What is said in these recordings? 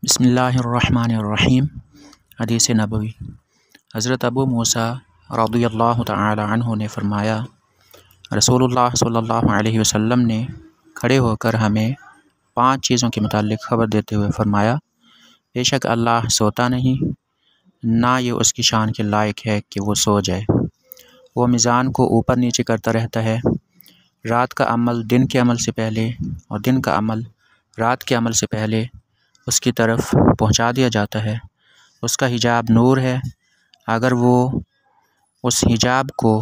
बिस्मिल्लाहिर्रहमानिर्रहीम। हदीस नबवी। हज़रत अबू मूसा रज़ियल्लाहु तआला अन्हु ने फ़रमाया, रसूलुल्लाह सल्लल्लाहु अलैहि वसल्लम ने खड़े होकर हमें 5 चीज़ों के मुताल्लिक़ ख़बर देते हुए फ़रमाया, बेशक अल्लाह सोता नहीं, ना ये उसकी शान के लायक है कि वो सो जाए। वो मीज़ान को ऊपर नीचे करता रहता है। रात का अमल दिन के अमल से पहले और दिन का अमल रात के अमल से पहले उसकी तरफ पहुंचा दिया जाता है। उसका हिजाब नूर है। अगर वो उस हिजाब को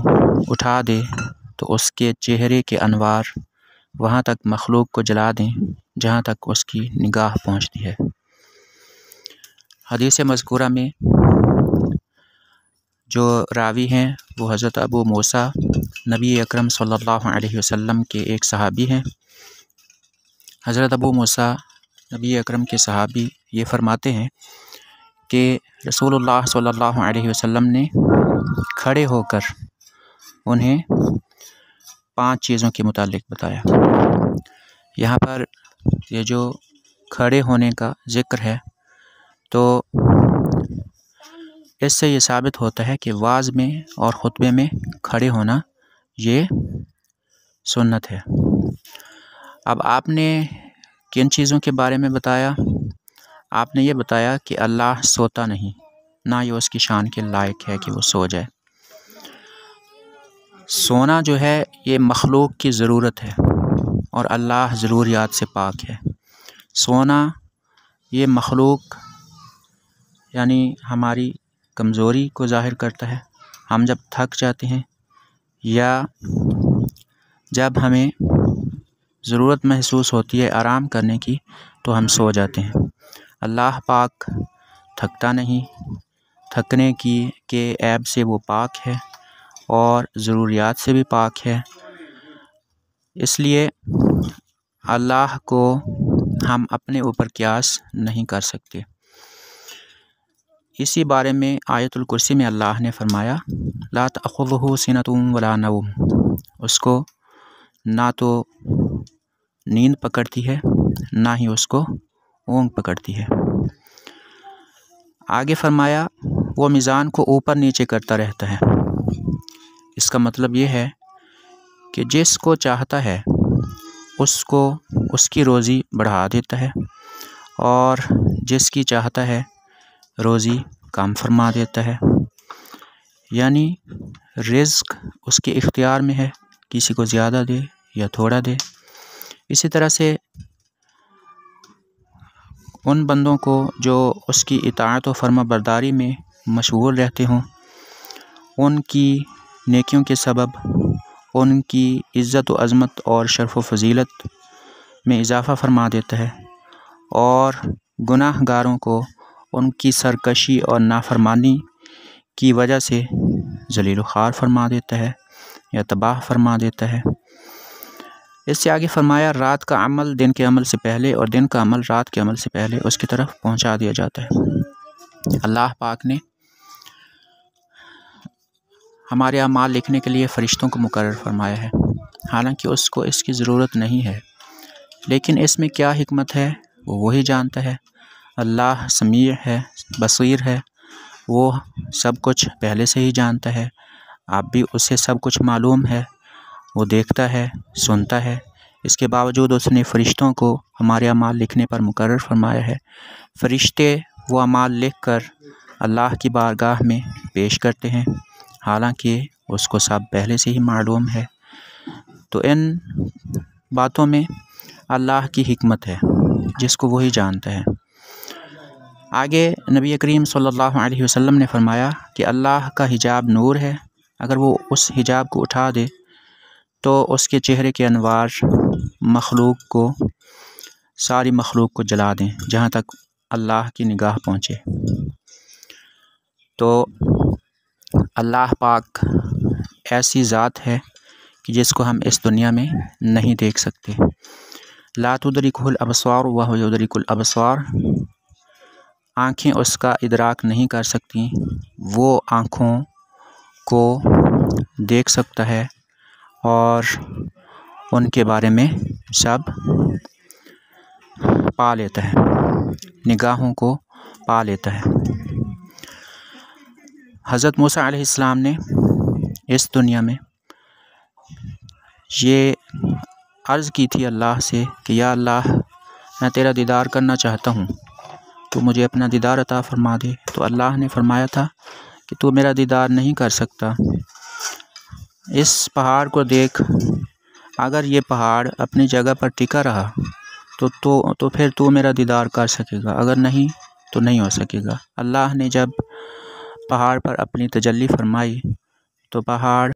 उठा दे तो उसके चेहरे के अनवार वहाँ तक मखलूक को जला दें जहाँ तक उसकी निगाह पहुँचती है। हदीस मज़कूरा में जो रावी हैं वो हज़रत अबू मूसा नबी अकरम सल्लल्लाहु अलैहि वसल्लम के एक सहाबी हैं। हज़रत अबू मूसा नबी अकरम के सहाबी ये फ़रमाते हैं कि रसूलुल्लाह सल्लल्लाहु अलैहि वसल्लम ने खड़े होकर उन्हें 5 चीज़ों के मुताल्लिक़ बताया। यहाँ पर ये जो खड़े होने का ज़िक्र है तो इससे ये साबित होता है कि वाज़ में और ख़ुतबे में खड़े होना ये सुन्नत है। अब आपने किन चीज़ों के बारे में बताया? आपने ये बताया कि अल्लाह सोता नहीं, ना ये उसकी शान के लायक है कि वो सो जाए। सोना जो है ये मखलूक की ज़रूरत है और अल्लाह ज़रूरियात से पाक है। सोना ये मखलूक यानी हमारी कमज़ोरी को ज़ाहिर करता है। हम जब थक जाते हैं या जब हमें ज़रूरत महसूस होती है आराम करने की तो हम सो जाते हैं। अल्लाह पाक थकता नहीं, थकने के ऐब से वो पाक है और ज़रूरियात से भी पाक है। इसलिए अल्लाह को हम अपने ऊपर क़ियास नहीं कर सकते। इसी बारे में आयतुल कुर्सी में अल्लाह ने फ़रमाया, ला तअख़ुज़ुहु सिनतुन वला नौम। उसको ना तो नींद पकड़ती है ना ही उसको ऊँघ पकड़ती है। आगे फ़रमाया, वो मीज़ान को ऊपर नीचे करता रहता है। इसका मतलब ये है कि जिसको चाहता है उसको उसकी रोज़ी बढ़ा देता है और जिसकी चाहता है रोज़ी कम फरमा देता है। यानी रिज़्क़ उसके इख्तियार में है, किसी को ज़्यादा दे या थोड़ा दे। इसी तरह से उन बंदों को जो उसकी इताअत व फर्माबरदारी में मशगूल रहते हों, उनकी नेकियों के सबब उनकी इज़्ज़त व अज़मत और शर्फ़ व फ़ज़ीलत में इजाफ़ा फ़रमा देता है और गुनाहगारों को उनकी सरकशी और नाफरमानी की वजह से ज़लील व ख़ार फरमा देता है या तबाह फरमा देता है। इससे आगे फ़रमाया, रात का अमल दिन के अमल से पहले और दिन का अमल रात के अमल से पहले उसकी तरफ पहुंचा दिया जाता है। अल्लाह पाक ने हमारे अमाल लिखने के लिए फ़रिश्तों को मुकर्रर फरमाया है, हालांकि उसको इसकी ज़रूरत नहीं है, लेकिन इसमें क्या हिकमत है वो वही जानता है। अल्लाह समीअ है, बसीर है, वो सब कुछ पहले से ही जानता है। आप भी उसे सब कुछ मालूम है, वो देखता है, सुनता है। इसके बावजूद उसने फ़रिश्तों को हमारे अमाल लिखने पर मुकर्रर फरमाया है। फ़रिश्ते वो अमाल लिख कर अल्लाह की बारगाह में पेश करते हैं, हालांकि उसको सब पहले से ही मालूम है। तो इन बातों में अल्लाह की हिकमत है जिसको वही जानता है। आगे नबी करीम सल्लल्लाहु अलैहि वसल्लम ने फ़रमाया कि अल्लाह का हिजाब नूर है। अगर वो उस हिजाब को उठा दे तो उसके चेहरे के अनवार मखलूक को सारी मखलूक को जला दें जहाँ तक अल्लाह की निगाह पहुँचे। तो अल्लाह पाक ऐसी ज़ात है कि जिसको हम इस दुनिया में नहीं देख सकते। ला तुदरिकुल अबसार व हुवा युदरिकुल अबसार। आँखें उसका इदराक नहीं कर सकती, वो आँखों को देख सकता है और उनके बारे में सब पा लेता है, निगाहों को पा लेता है। हज़रत मूसा अलैहिस्सलाम ने इस दुनिया में ये अर्ज़ की थी अल्लाह से कि या अल्लाह, मैं तेरा दीदार करना चाहता हूँ, तो मुझे अपना दीदार अता फ़रमा दे। तो अल्लाह ने फरमाया था कि तू मेरा दीदार नहीं कर सकता। इस पहाड़ को देख, अगर ये पहाड़ अपनी जगह पर टिका रहा तो फिर तू मेरा दीदार कर सकेगा, अगर नहीं तो नहीं हो सकेगा। अल्लाह ने जब पहाड़ पर अपनी तजल्ली फरमाई तो पहाड़